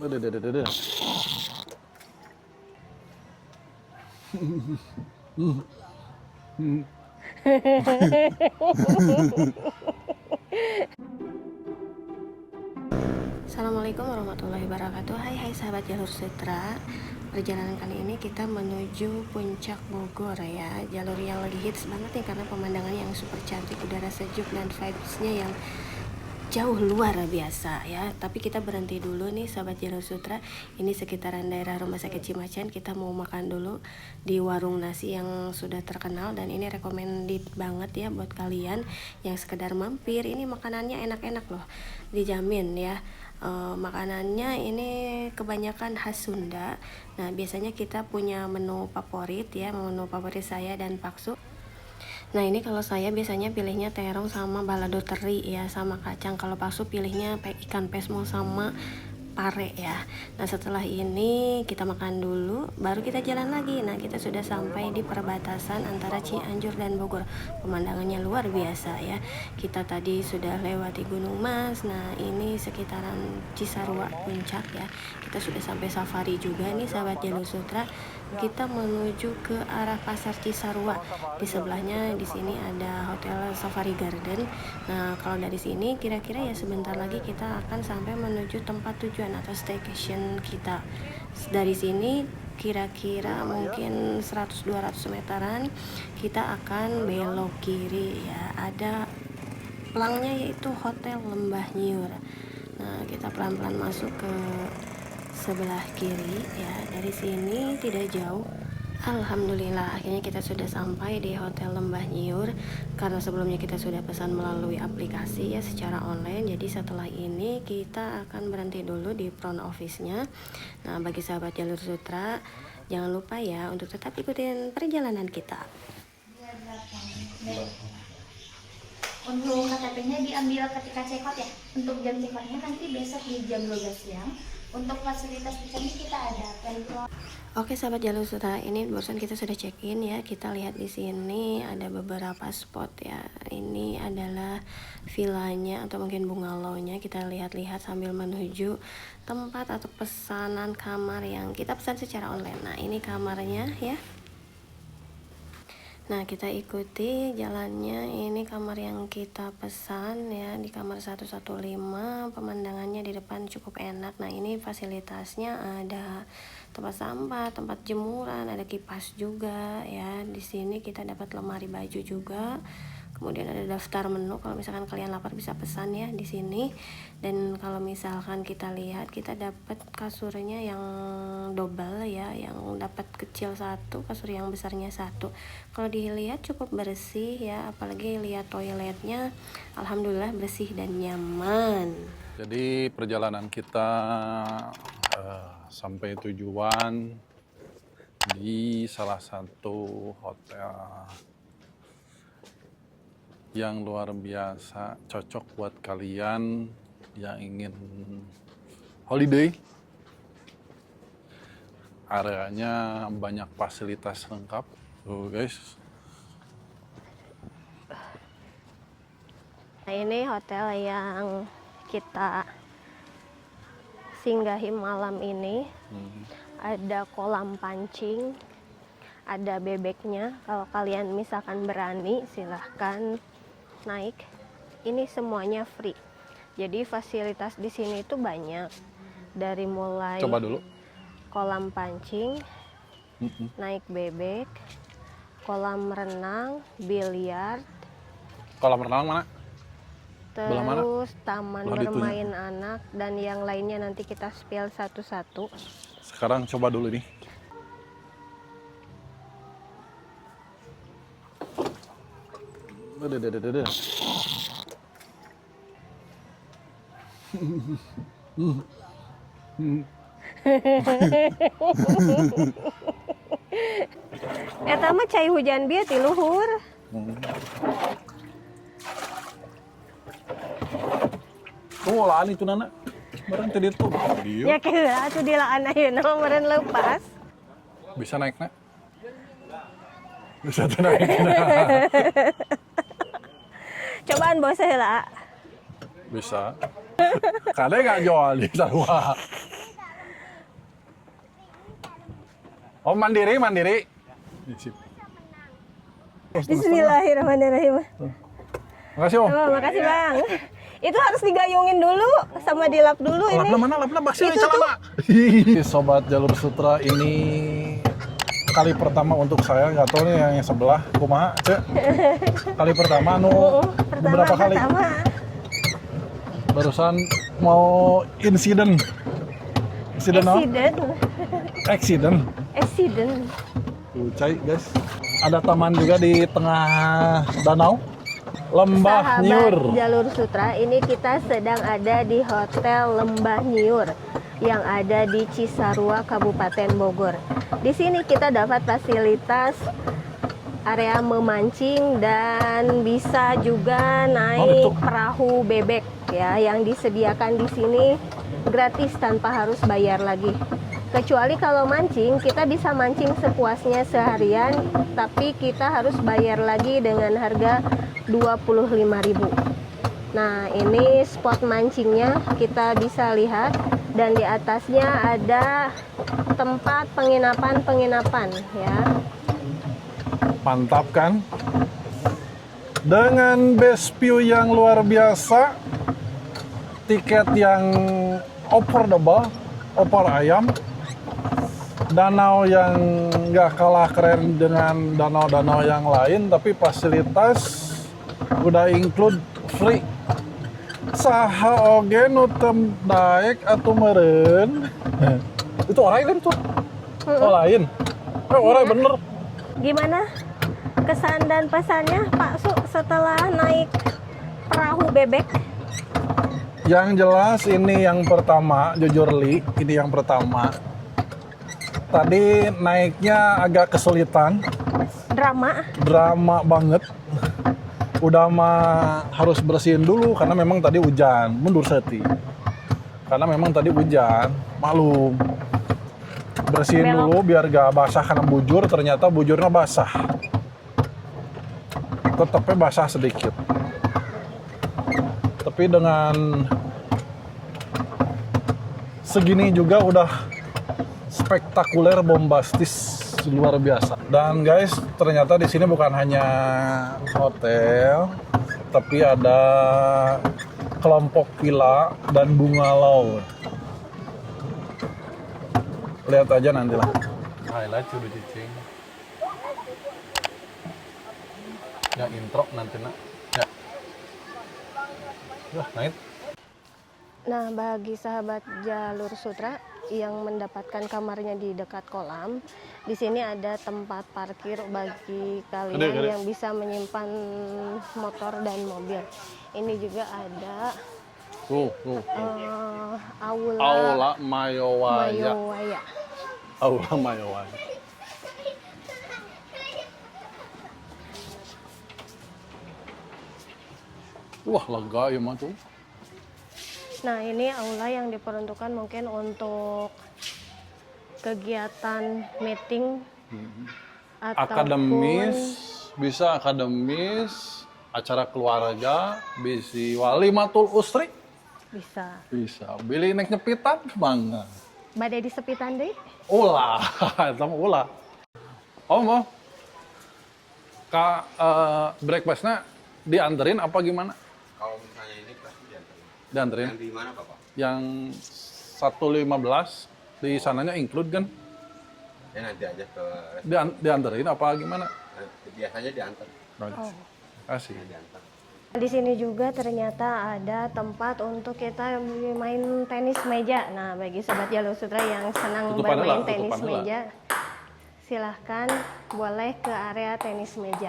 Udah, udah, udah, udah. Assalamualaikum warahmatullahi wabarakatuh. Hai sahabat jalur sutra. Perjalanan kali ini kita menuju puncak Bogor ya. Jalur yang lagi hits banget nih karena pemandangannya yang super cantik, udara sejuk dan vibes-nya yang jauh luar biasa ya. Tapi kita berhenti dulu nih sahabat jalur sutra. Ini sekitaran daerah Rumah Sakit Cimacan. Kita mau makan dulu di warung nasi yang sudah terkenal, dan ini recommended banget ya buat kalian yang sekedar mampir. Ini makanannya enak-enak loh, dijamin ya. Makanannya ini kebanyakan khas Sunda. Nah, biasanya kita punya menu favorit ya, menu favorit saya dan Paksu. Nah, ini kalau saya biasanya pilihnya terong sama balado teri ya, sama kacang. Kalau Paksu pilihnya ikan pesmo sama pare ya. Nah, setelah ini kita makan dulu, baru kita jalan lagi. Nah, kita sudah sampai di perbatasan antara Cianjur dan Bogor. Pemandangannya luar biasa ya. Kita tadi sudah lewati Gunung Mas. Nah, ini sekitaran Cisarua puncak ya. Kita sudah sampai safari juga nih sahabat jalur sutra. Kita menuju ke arah Pasar Cisarua. Di sebelahnya di sini ada Hotel Safari Garden. Nah, kalau dari sini kira-kira ya sebentar lagi kita akan sampai menuju tempat tujuan atau staycation kita. Dari sini kira-kira mungkin 100-200 meteran kita akan belok kiri ya. Ada pelangnya yaitu Hotel Lembah Nyiur. Nah, kita pelan-pelan masuk ke sebelah kiri ya. Dari sini tidak jauh. Alhamdulillah akhirnya kita sudah sampai di Hotel Lembah Nyiur. Karena sebelumnya kita sudah pesan melalui aplikasi ya secara online, jadi setelah ini kita akan berhenti dulu di front office-nya. Nah, bagi sahabat jalur sutra, jangan lupa ya untuk tetap ikutin perjalanan kita. Untuk KTP-nya diambil ketika check out ya. Untuk jam check out-nya nanti besok di jam 12 siang. Untuk fasilitas di sini kita ada pemprov. Oke sahabat jalur sutra, ini barusan kita sudah check in ya. Kita lihat di sini ada beberapa spot ya. Ini adalah villanya atau mungkin bungalow-nya. Kita lihat-lihat sambil menuju tempat atau pesanan kamar yang kita pesan secara online. Nah, ini kamarnya ya. Nah, kita ikuti jalannya. Ini kamar yang kita pesan ya, di kamar 115. Pemandangannya di depan cukup enak. Nah, ini fasilitasnya ada tempat sampah, tempat jemuran, ada kipas juga ya. Di sini kita dapat lemari baju juga. Kemudian ada daftar menu, kalau misalkan kalian lapar bisa pesan ya di sini. Dan kalau misalkan kita lihat, kita dapat kasurnya yang double ya, yang dapat kecil satu, kasur yang besarnya satu. Kalau dilihat cukup bersih ya, apalagi lihat toiletnya, alhamdulillah bersih dan nyaman. Jadi perjalanan kita sampai tujuan di salah satu hotel yang luar biasa, cocok buat kalian yang ingin holiday. Areanya banyak fasilitas lengkap. Tuh guys. Nah, ini hotel yang kita singgahi malam ini. Ada kolam pancing, ada bebeknya. Kalau kalian misalkan berani, silahkan naik. Ini semuanya free. Jadi fasilitas di sini itu banyak. Dari mulai Coba dulu. kolam pancing, naik bebek, kolam renang, biliar, Kolam renang mana? Belah mana? terus taman Belah ditunya. bermain anak, dan yang lainnya nanti kita spill satu-satu. Sekarang coba dulu nih. Udah, udah, udah, udah. Eta mah cai hujan bieu ti luhur. Tuh lah itu nana. Barang tadi tuh. Ya kira atuh dilaan ayeuna mah meureun leupas. Bisa naik nak? Bisa tuh naik. Cobaan bos heula. Bisa. Kadang nggak jual di Sarua. Oh, mandiri. Sip. Bismillahirrahmanirrahim. Makasih Om. Oh, makasih Bang. Itu harus digayungin dulu sama dilap dulu ini. Lapna mana? Lapna basi Itu celana. Sobat Jalur Sutra, ini kali pertama untuk saya, nggak tahu nih yang sebelah kumaha, Cek. Kali pertama beberapa kali. Barusan mau insiden apa? Accident. Tuh, cai guys. Ada taman juga di tengah danau. Lembah Sahabat Nyur. Jalur Sutra, ini kita sedang ada di Hotel Lembah Nyur yang ada di Cisarua, Kabupaten Bogor. Di sini kita dapat fasilitas area memancing dan bisa juga naik perahu bebek ya, yang disediakan di sini gratis tanpa harus bayar lagi. Kecuali kalau mancing, kita bisa mancing sepuasnya seharian, tapi kita harus bayar lagi dengan harga 25.000. Nah, ini spot mancingnya kita bisa lihat, dan di atasnya ada tempat penginapan ya. Mantap kan? Dengan best view yang luar biasa, tiket yang affordable, opor ayam, danau yang nggak kalah keren dengan danau-danau yang lain, tapi fasilitas udah include free. Saha oge nu teu daek atuh meureun. Itu orang lain tuh. Oh lain. Orang bener. Gimana kesan dan pesannya Pak Su setelah naik perahu bebek? Yang jelas ini yang pertama, jujur Li, ini yang pertama. Tadi naiknya agak kesulitan. Drama banget. Udah mah harus bersihin dulu karena memang tadi hujan. Mundur seti. Karena memang tadi hujan, maklum. Bersihin dulu biar gak basah karena bujur, ternyata bujurnya basah. Tetapnya basah sedikit. Tapi dengan segini juga udah spektakuler, bombastis, luar biasa. Dan guys, ternyata di sini bukan hanya hotel, tapi ada kelompok villa dan bungalow. Lihat aja nanti lah. Highlight sudah cicing. Ya intro nanti nak. Ya. Naik. Nah, bagi sahabat Jalur Sutra yang mendapatkan kamarnya di dekat kolam, di sini ada tempat parkir bagi kalian yang bisa menyimpan motor dan mobil. Ini juga ada Aula Mayowaya. Aula Mayowaya. Wah, lega ya mah tuh. Nah, ini aula yang diperuntukkan mungkin untuk kegiatan meeting akademis, bisa akademis, acara keluarga, bisi walimatul usri. Bisa. Beli nek nyepitan mangga. Badai di sepitan deh. Ulah, sama ulah. Mau breakfastnya dianterin apa gimana? Kalau misalnya ini pasti dianterin. Dianterin. Yang di mana Bapak? Yang 115 di sananya include kan? Ya nanti aja ke Dianterin apa gimana? biasanya diantar. Kasih. Diantar. Di sini juga ternyata ada tempat untuk kita main tenis meja. Nah, bagi sobat Jalur Sutra yang senang bermain tenis meja, silahkan boleh ke area tenis meja.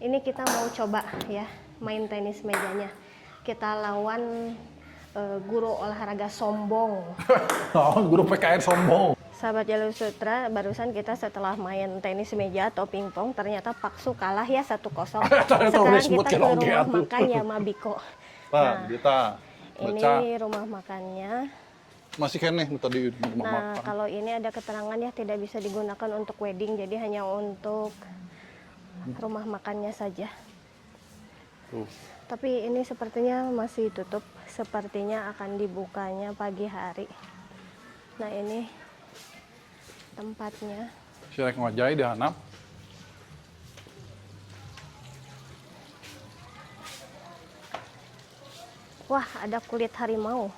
Ini kita mau coba ya main tenis mejanya. Kita lawan guru olahraga sombong. Oh, guru PKN sombong. Sahabat Jalur Sutra, barusan kita setelah main tenis meja atau pingpong, ternyata Paksu kalah ya 1-0. Sekarang kita ke rumah makan Yamabiko. Nah, ini rumah makannya. Masih keneh tadi rumah makan. Nah, kalau ini ada keterangan ya tidak bisa digunakan untuk wedding, jadi hanya untuk rumah makannya saja. Tapi ini sepertinya masih tutup, sepertinya akan dibukanya pagi hari. Nah, ini tempatnya. Sirek ngojay dihanap. Wah, ada kulit harimau.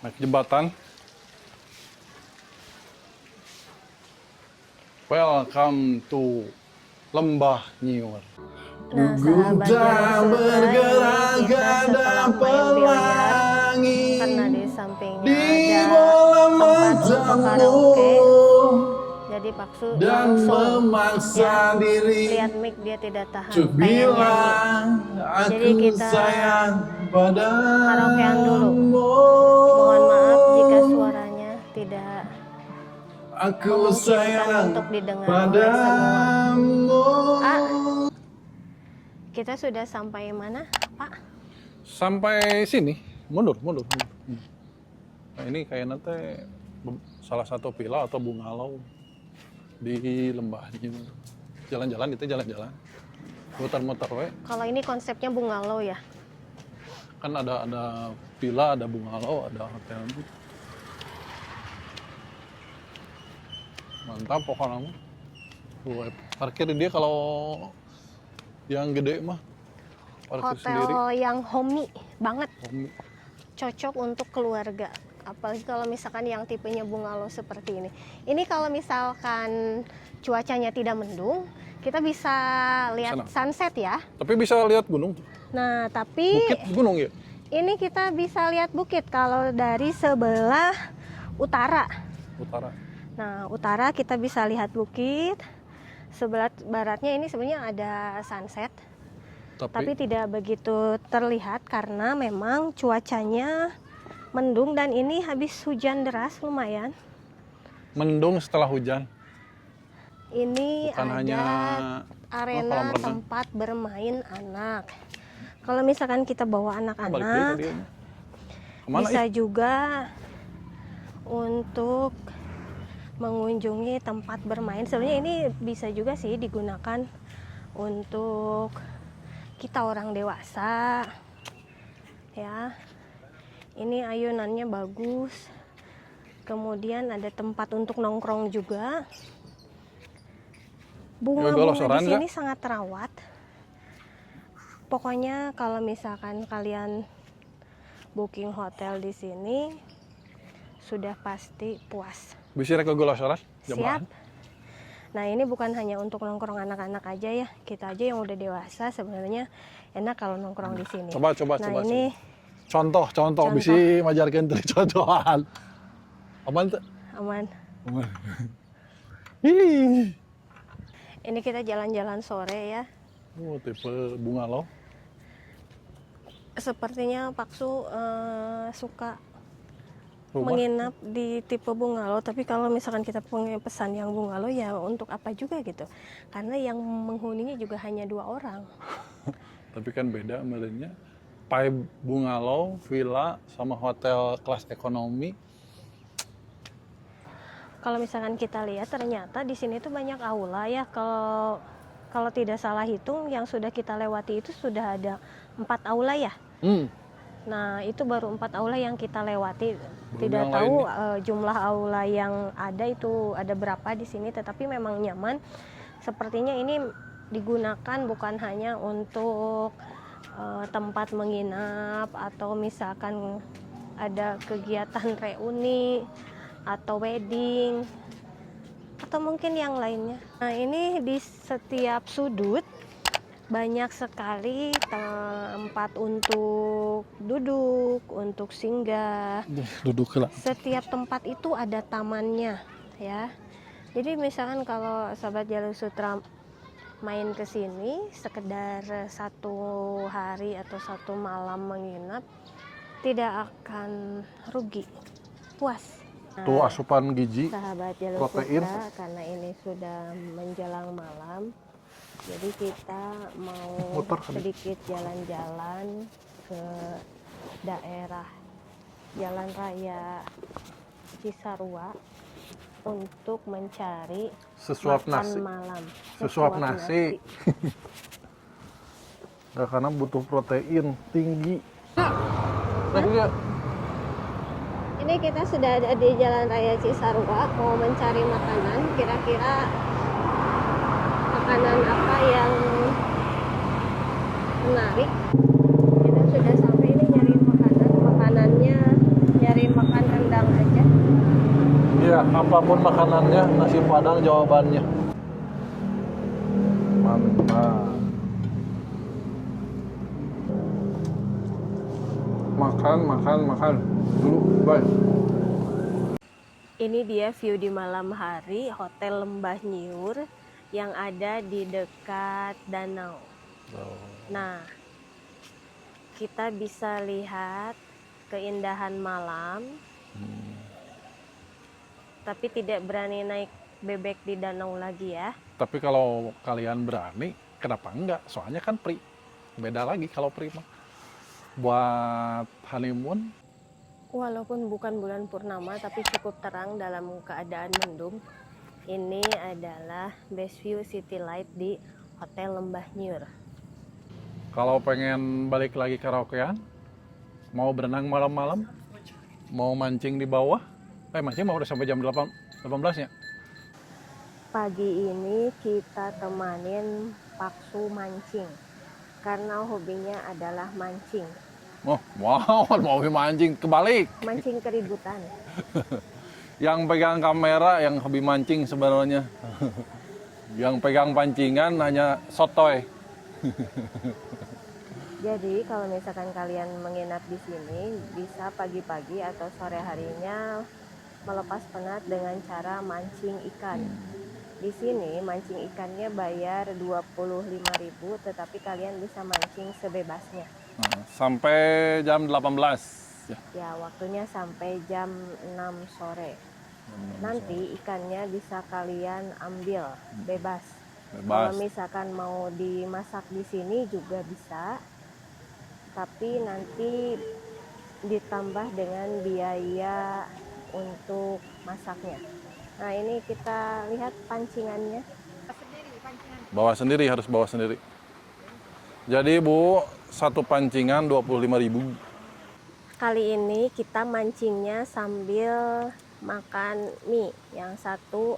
Naik jembatan. Welcome to Lembah Nyiur. Nah, sahabat Jalur Sutra, ini kita setelah main biliar, karena di sampingnya ada tempat untuk karaoke. Jadi Paksu langsung ya, lihat mic dia tidak tahan, pengen nyanyi. Jadi kita karaokean dulu. Mohon maaf jika suaranya tidak memungkinkan untuk didengar oleh semua. Kita sudah sampai mana, Pak? Sampai sini, mundur. Nah, ini kayaknya teh salah satu villa atau bungalow di Lembah Nyiur. Jalan-jalan itu jalan-jalan, muter-muter we. Kalau ini konsepnya bungalow ya? Kan ada villa, ada bungalow, ada hotel. Mantap pokoknya. Parkir dia kalau yang gede mah parkir Hotel sendiri. yang homey banget, Homey. cocok untuk keluarga. Apalagi kalau misalkan yang tipenya bungalow seperti ini. Ini kalau misalkan cuacanya tidak mendung, kita bisa lihat sunset ya. Tapi bisa lihat gunung. Nah, tapi Bukit gunung ya? ini kita bisa lihat bukit kalau dari sebelah utara. Utara. Nah, utara kita bisa lihat bukit. Sebelah baratnya ini sebenarnya ada sunset. Tapi tidak begitu terlihat karena memang cuacanya mendung dan ini habis hujan deras lumayan. Mendung setelah hujan. Ini Bukan ada hanya arena kolam renang. tempat bermain anak. Kalau misalkan kita bawa anak-anak, bisa juga untuk mengunjungi tempat bermain. Sebenarnya ini bisa juga sih digunakan untuk kita orang dewasa. Ya. Ini ayunannya bagus. Kemudian ada tempat untuk nongkrong juga. Bunga-bunga di sini sangat terawat. Pokoknya kalau misalkan kalian booking hotel di sini sudah pasti puas. Bisa rek golosoran? Siap. Nah, ini bukan hanya untuk nongkrong anak-anak aja ya. Kita aja yang udah dewasa sebenarnya enak kalau nongkrong di sini. Coba. Ini contoh bisa majarkeun teh contohan. Aman teh? aman. Ini kita jalan-jalan sore ya. Oh, tipe bungalow. Sepertinya Paksu suka Rumah. menginap di tipe bungalow, tapi kalau misalkan kita punya pesan yang bungalow ya untuk apa juga gitu, karena yang menghuninya juga hanya 2 orang. Tapi kan beda modelnya. Pai bungalow, villa, sama hotel kelas ekonomi. Kalau misalkan kita lihat ternyata di sini tuh banyak aula ya. Kalau tidak salah hitung yang sudah kita lewati itu sudah ada 4 aula ya. Nah, itu baru 4 aula yang kita lewati. Tidak tahu jumlah aula yang ada itu ada berapa di sini, tetapi memang nyaman. Sepertinya ini digunakan bukan hanya untuk tempat menginap atau misalkan ada kegiatan reuni atau wedding atau mungkin yang lainnya. Nah, ini di setiap sudut banyak sekali tempat untuk duduk, untuk singgah. Duduk lah. Setiap tempat itu ada tamannya, ya. Jadi misalkan kalau sahabat Jalur Sutra main ke sini sekedar 1 hari atau 1 malam menginap, tidak akan rugi, puas. Tuh asupan gizi, Sahabat Jalur protein. Sutra, karena ini sudah menjelang malam, jadi kita mau sedikit jalan-jalan ke daerah Jalan Raya Cisarua untuk mencari sesuap makan nasi. malam. Sesuap nasi. Nah, karena butuh protein tinggi. Nah, dia Ini Ini kita sudah ada di Jalan Raya Cisarua, mau mencari makanan. Kira-kira makanan apa yang menarik? Kita sudah sampai ini nyari makanan. Makanannya nyari makan rendang aja. Iya, apapun makanannya, nasi padang jawabannya. Mantap. Makan. Dulu, bye. Ini dia view di malam hari Hotel Lembah Nyiur yang ada di dekat danau. Nah, kita bisa lihat keindahan malam. Tapi tidak berani naik bebek di danau lagi ya. Tapi kalau kalian berani, kenapa enggak? Soalnya kan free. Beda lagi kalau free mah. Buat honeymoon. Walaupun bukan bulan purnama tapi cukup terang dalam keadaan mendung. Ini adalah best view city light di Hotel Lembah Nyiur. Kalau pengen balik lagi karaokean, mau berenang malam-malam, mau mancing di bawah. Mancing mau udah sampai jam 18 ya? Pagi ini kita temanin Paksu mancing karena hobinya adalah mancing. Oh, wow, mau mancing kebalik. Mancing keributan. Yang pegang kamera yang hobi mancing sebenarnya. Yang pegang pancingan hanya sotoy. Jadi kalau misalkan kalian menginap di sini, bisa pagi-pagi atau sore harinya melepas penat dengan cara mancing ikan. Di sini mancing ikannya bayar 25.000, tetapi kalian bisa mancing sebebasnya. Sampai jam 18. Ya, waktunya sampai jam 6 sore. Nanti ikannya bisa kalian ambil bebas. Kalau misalkan mau dimasak di sini juga bisa. Tapi nanti ditambah dengan biaya untuk masaknya. Nah, ini kita lihat pancingannya. Harus bawa sendiri. Jadi Bu, satu pancingan 25.000. Kali ini kita mancingnya sambil makan mie. Yang satu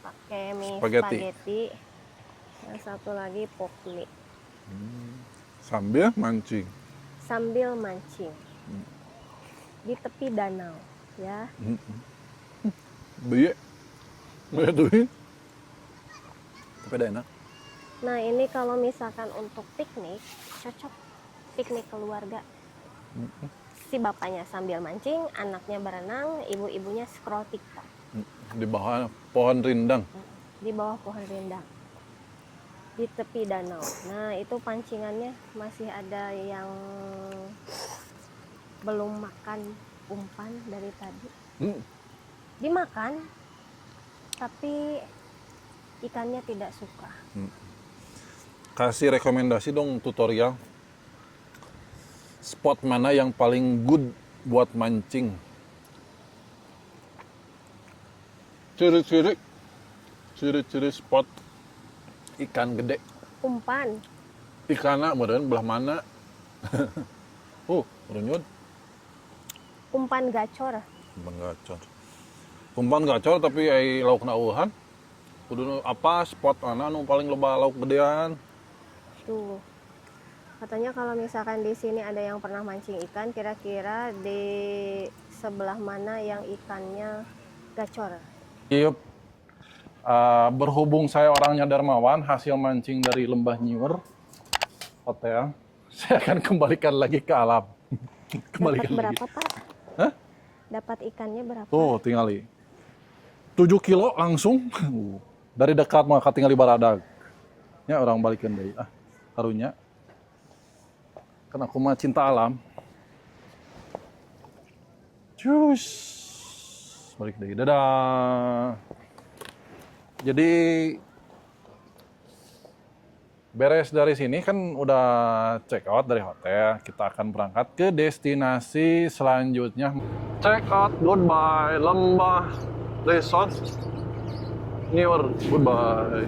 pakai mie spaghetti. Yang satu lagi pork mie. Sambil mancing. Sambil mancing. Di tepi danau, ya. Biye tuh. Tapi ada enak. Nah, ini kalau misalkan untuk piknik, cocok piknik keluarga. Si bapaknya sambil mancing, anaknya berenang, ibu-ibunya scroll TikTok. Di bawah pohon rindang. Di bawah pohon rindang. Di tepi danau. Nah, itu pancingannya masih ada yang belum makan umpan dari tadi. Dimakan, tapi ikannya tidak suka. Kasih rekomendasi dong tutorial. Spot mana yang paling good buat mancing? Ciri-ciri spot ikan gede. Umpan. Ikannya modern belah mana? Berunyut. Umpan gacor. Umpan gacor tapi lauk nauhan. Kudu apa spot mana nu paling loba lauk gedean? Tuh. Katanya kalau misalkan di sini ada yang pernah mancing ikan, kira-kira di sebelah mana yang ikannya gacor? Iya. Berhubung saya orangnya dermawan, hasil mancing dari Lembah Nyiur Hotel, saya akan kembalikan lagi ke alam. Dapat berapa, Pak? Hah? Dapat ikannya berapa? Tuh, tinggali 7 kilo langsung. Dari dekat mah tinggali baradag. Ya orang balikin deui. Karunya. Kan aku mah cinta alam. Cus. Balik deui. Dadah. Jadi beres dari sini kan udah check out dari hotel. Kita akan berangkat ke destinasi selanjutnya. Check out, goodbye, Lembah Resort Nyiur, goodbye.